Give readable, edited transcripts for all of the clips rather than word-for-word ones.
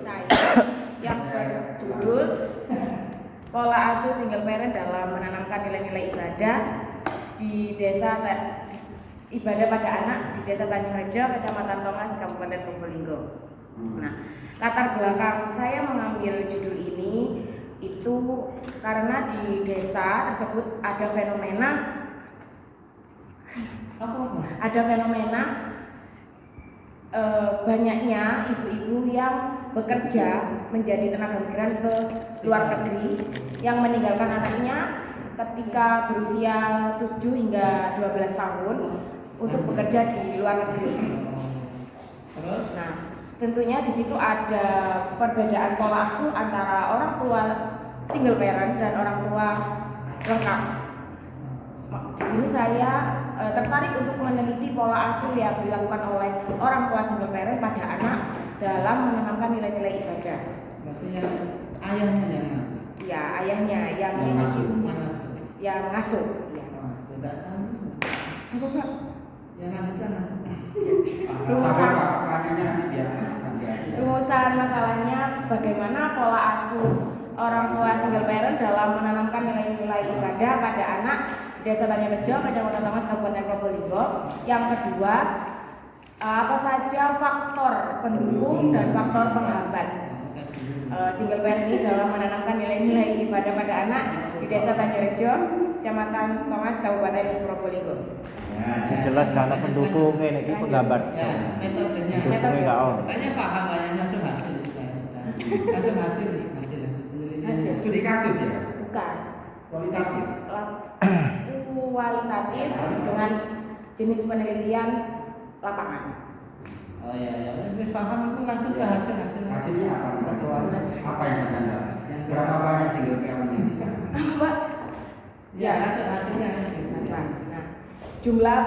saya yang berjudul Pola Asuh Single Parent dalam Menanamkan Nilai-Nilai Ibadah di Desa Ibadah pada Anak di Desa Tanjung Rejo, Kecamatan Tongas, Kabupaten Probolinggo. Nah, latar belakang saya mengambil judul ini itu karena di desa tersebut ada fenomena banyaknya ibu-ibu yang bekerja menjadi tenaga migran ke luar negeri yang meninggalkan anaknya ketika berusia 7 hingga 12 tahun untuk bekerja di luar negeri. Nah, tentunya di situ ada perbedaan pola asuh antara orang tua single parent dan orang tua lengkap. Di sini saya tertarik untuk meneliti pola asuh yang dilakukan oleh orang tua single parent pada anak dalam menanamkan nilai-nilai ibadah. Maksudnya ayahnya yang ngasuh? Ya, ayahnya yang ngasuh. Yang ngasuh. Ya. Apa Pak? Yang ngasuh kan Rumusan masalahnya bagaimana pola asuh orang tua single parent dalam menanamkan nilai-nilai ibadah pada anak di Desa Tanjung Rejo, Kecamatan Tongas, Kabupaten Probolinggo. Yang kedua, apa saja faktor pendukung dan faktor penghambat single parent ini dalam menanamkan nilai-nilai ibadah pada anak di Desa Tanjung Rejo, Kecamatan Tongas, Kabupaten Probolinggo. Ya, jelas karena pendukungnya ini penggambar. Ya, metodenya. Enggak on. Katanya paham banyak hasil Studi kasus ya? Bukan. Kualitatif. Kualitatif dengan jenis penelitian lapangan. Oh ya, wis paham itu langsung ke hasil. Hasilnya apa misalnya? Apa yang Anda? Berapa banyak single parent yang di sana? Apa? Ya, hasilnya. Nah, jumlah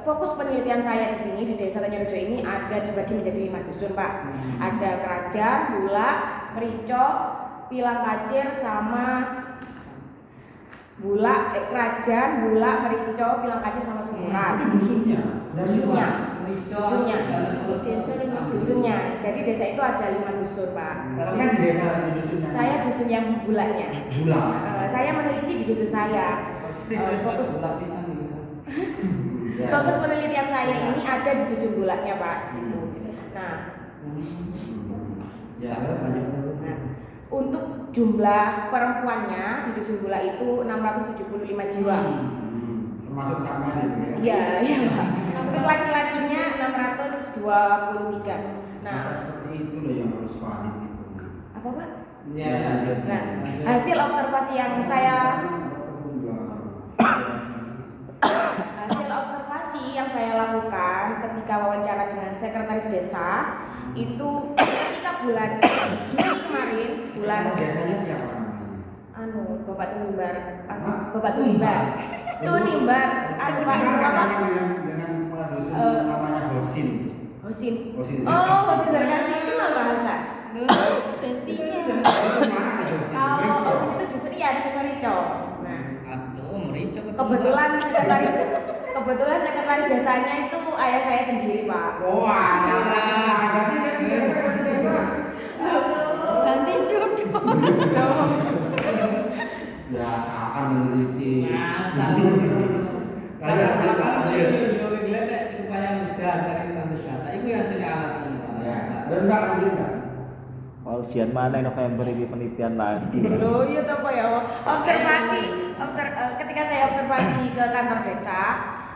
fokus penelitian saya di sini di Desa Tanjung Rejo ini ada dibagi menjadi 5 dusun, Pak. Ada Kerajaan, Bulak, Merico, Pilang Kacir, sama Kerajaan, Bulak, Merico, Pilang Kacir sama Sumuran. Itu dusunnya. Dusunnya. Jadi desa itu ada 5 dusun, Pak. Kalau kan di desa ada dusunnya. Saya dusun yang Bulaknya. Bulak. Saya meneliti di dusun saya. Fokus penelitian saya ini ada di dusun Bulaknya, Pak, di situ. Nah, nah, untuk jumlah perempuannya di dusun Bulak itu 675 jiwa. Termasuk sama gitu ya? Iya, Pak. Untuk laki-lakinya 623. Nah, seperti itu loh yang harus valid itu. apa, Pak? Ya, Nah, hasil observasi yang saya lakukan ketika wawancara dengan sekretaris desa itu ketika bulan Juni kemarin, desanya siapa namanya? Bapak Tumimbar, Bapak Tumimbar, Tumimbar, dengan kepala dusun namanya Hosin. Hosin. Oh, Hosin Darkasi kenal bahasa. Bestinya. Kalau Hosin itu dusun iya di Merico. Nah, Merico kebetulan sekretaris desanya itu ayah saya sendiri, Pak. Ganti jodoh. Biasaan meneliti. Supaya mudah cari data. Itu yang saya alasan. Rendah lanjutkan. Ujian mana November ini penelitian lagi. Loh, iya toh Pak ya. Ketika saya observasi ke kantor desa,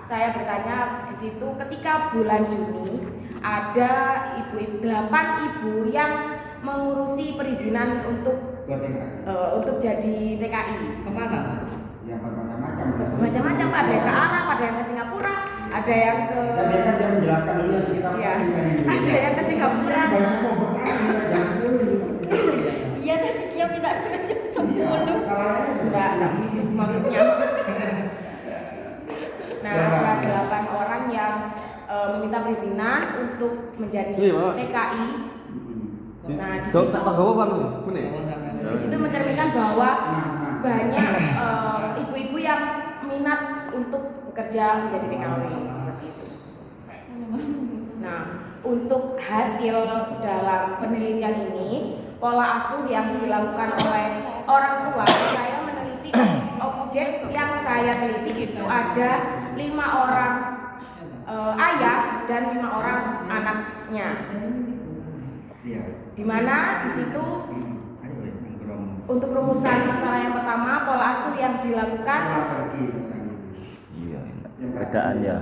saya bertanya di situ ketika bulan Juni ada 8 ibu yang mengurusi perizinan untuk jadi TKI. Kemana? Ya bermacam-macam. Macam-macam, Pak. Ada yang ke Arab, ada yang ke Singapura, ada yang ke. Biarkan dia menjelaskan dulu kita. Ya, ada yang ke Singapura. Banyak mau bertanya, Iya tadi dia minta sampai jam 10. Enggak, maksudnya. Nah, ada 8 orang yang meminta perizinan untuk menjadi TKI. Nah, di situ mencerminkan bahwa banyak ibu-ibu yang minat untuk bekerja menjadi TKW seperti itu. Nah, untuk hasil dalam penelitian ini pola asuh yang dilakukan oleh orang tua, saya meneliti objek yang saya teliti itu ada 5 orang ayah dan 5 orang anaknya. Iya. Dimana di situ Ayo nongkrong. untuk rumusan masalah yang pertama, pola asuh yang dilakukan, Iya, bedaannya.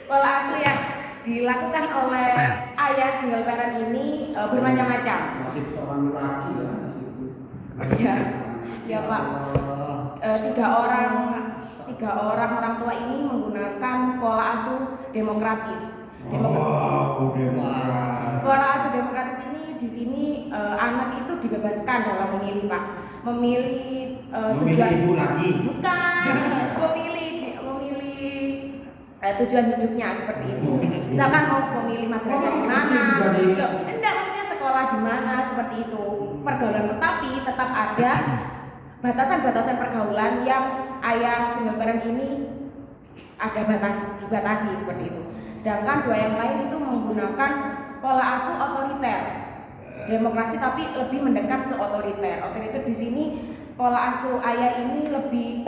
pola asuh yang dilakukan oleh ayah single parent ini bermacam-macam. Nasib seorang lelaki ya di situ. Ya, ya Pak. Tiga orang orang tua ini menggunakan pola asuh demokratis. Pola asuh demokratis ini di sini anak itu dibebaskan dalam memilih Pak, memilih tujuan ibu lagi. bukan memilih tujuan hidupnya seperti itu. Misalkan mau memilih madrasah di mana, enggak maksudnya sekolah di mana seperti itu. Pergaulan tetapi tetap ada batasan-batasan pergaulan yang ayah single parent ini dibatasi seperti itu. Sedangkan 2 yang lain itu menggunakan pola asuh otoriter, demokrasi tapi lebih mendekat ke otoriter. Otoriter di sini pola asuh ayah ini lebih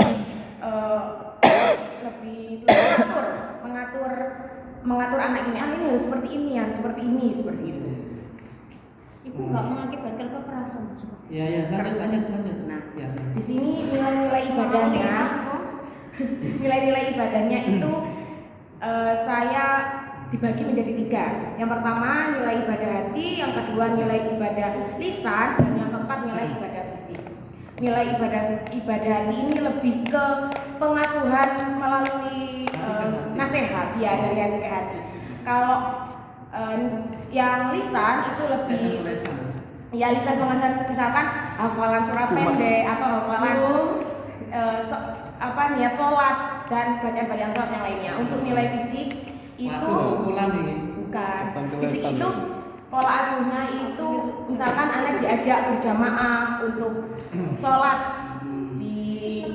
mengatur anak ini harus seperti ini, harus seperti ini, seperti itu. Itu nggak mengakibatkan kekerasan. Ya, lanjut. Nah, Ya. di sini nilai-nilai ibadahnya itu saya dibagi menjadi 3. Yang pertama nilai ibadah hati, yang kedua nilai ibadah lisan, dan yang keempat nilai ibadah fisik. Nilai ibadah hati ini lebih ke pengasuhan melalui nasihat ya, dari hati ke hati. Kalau yang lisan itu lebih ya lisan pengasuhan, misalkan hafalan surat pendek atau hafalan niat sholat dan bacaan sholat yang lainnya. Untuk nilai fisik itu bukan fisik itu pola asuhnya itu misalkan anak diajak berjamaah untuk sholat di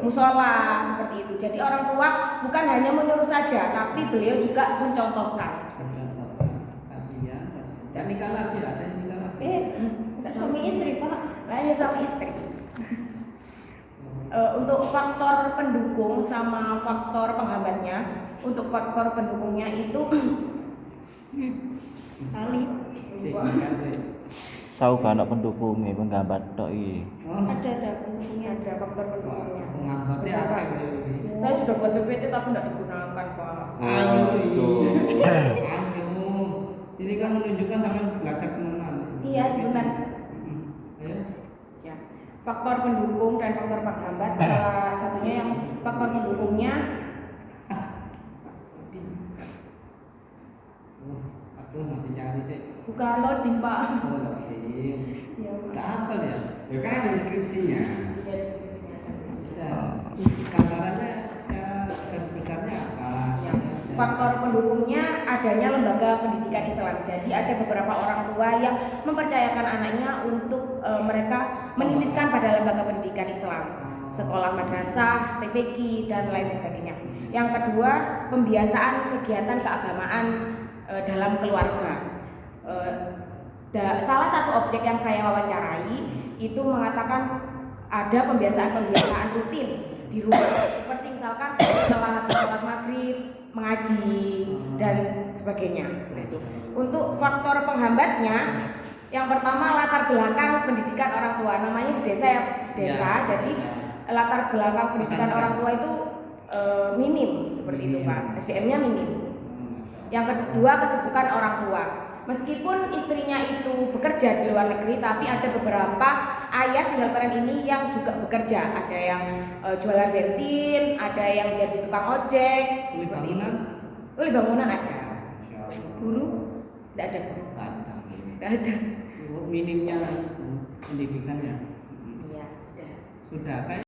musola seperti itu. Jadi orang tua bukan hanya menyuruh saja, tapi beliau juga mencontohkan. Kasihan. Dan nikah lagi ada yang nikah lagi. Suami istri Pak. Hanya suami istri. Untuk faktor pendukung sama faktor penghambatnya, untuk faktor pendukungnya itu Kali. Sau kan pendukungnya penggambar tok iki. Ada pendukungnya. ada faktor pendukungnya. Penghambatnya akeh ini. Saya sudah buat PPT tapi tidak digunakan Pak. Ayo. Tuh. Ini kan menunjukkan sampai belajar teman. Iya sebentar. Ya. Ya. Faktor pendukung dan faktor penghambat, salah satunya yang faktor pendukungnya Aku masih cari sih. bukan loading Pak. Oh, loading. Ya, Tak apa ya. Ya kan ada deskripsinya. iya di sini ada. Bisa. Gambarannya secara garis besarnya apa? Ya. Faktor pendukungnya adanya lembaga pendidikan Islam. Jadi ada beberapa orang tua yang mempercayakan anaknya untuk mereka menitipkan pada lembaga pendidikan Islam, sekolah madrasah, TPQ dan lain sebagainya. Yang kedua, pembiasaan kegiatan keagamaan dalam keluarga. Salah satu objek yang saya wawancarai itu mengatakan ada pembiasaan rutin di rumah, seperti misalkan setelah habis sholat maghrib mengaji dan sebagainya. Nah, itu. Untuk faktor penghambatnya, yang pertama latar belakang pendidikan orang tua. Namanya di desa ya, jadi latar belakang pendidikan orang tua itu minim seperti itu Pak. SDM-nya minim. Yang kedua kesibukan orang tua. Meskipun istrinya itu bekerja di luar negeri, tapi ada beberapa ayah single parent ini yang juga bekerja. Ada yang jualan bensin, ada yang jadi tukang ojek. Uli bangunan? Uli bangunan ada. Guru? Tidak ada. Tidak ada. Minimnya pendidikannya. Iya sudah. Sudah kan?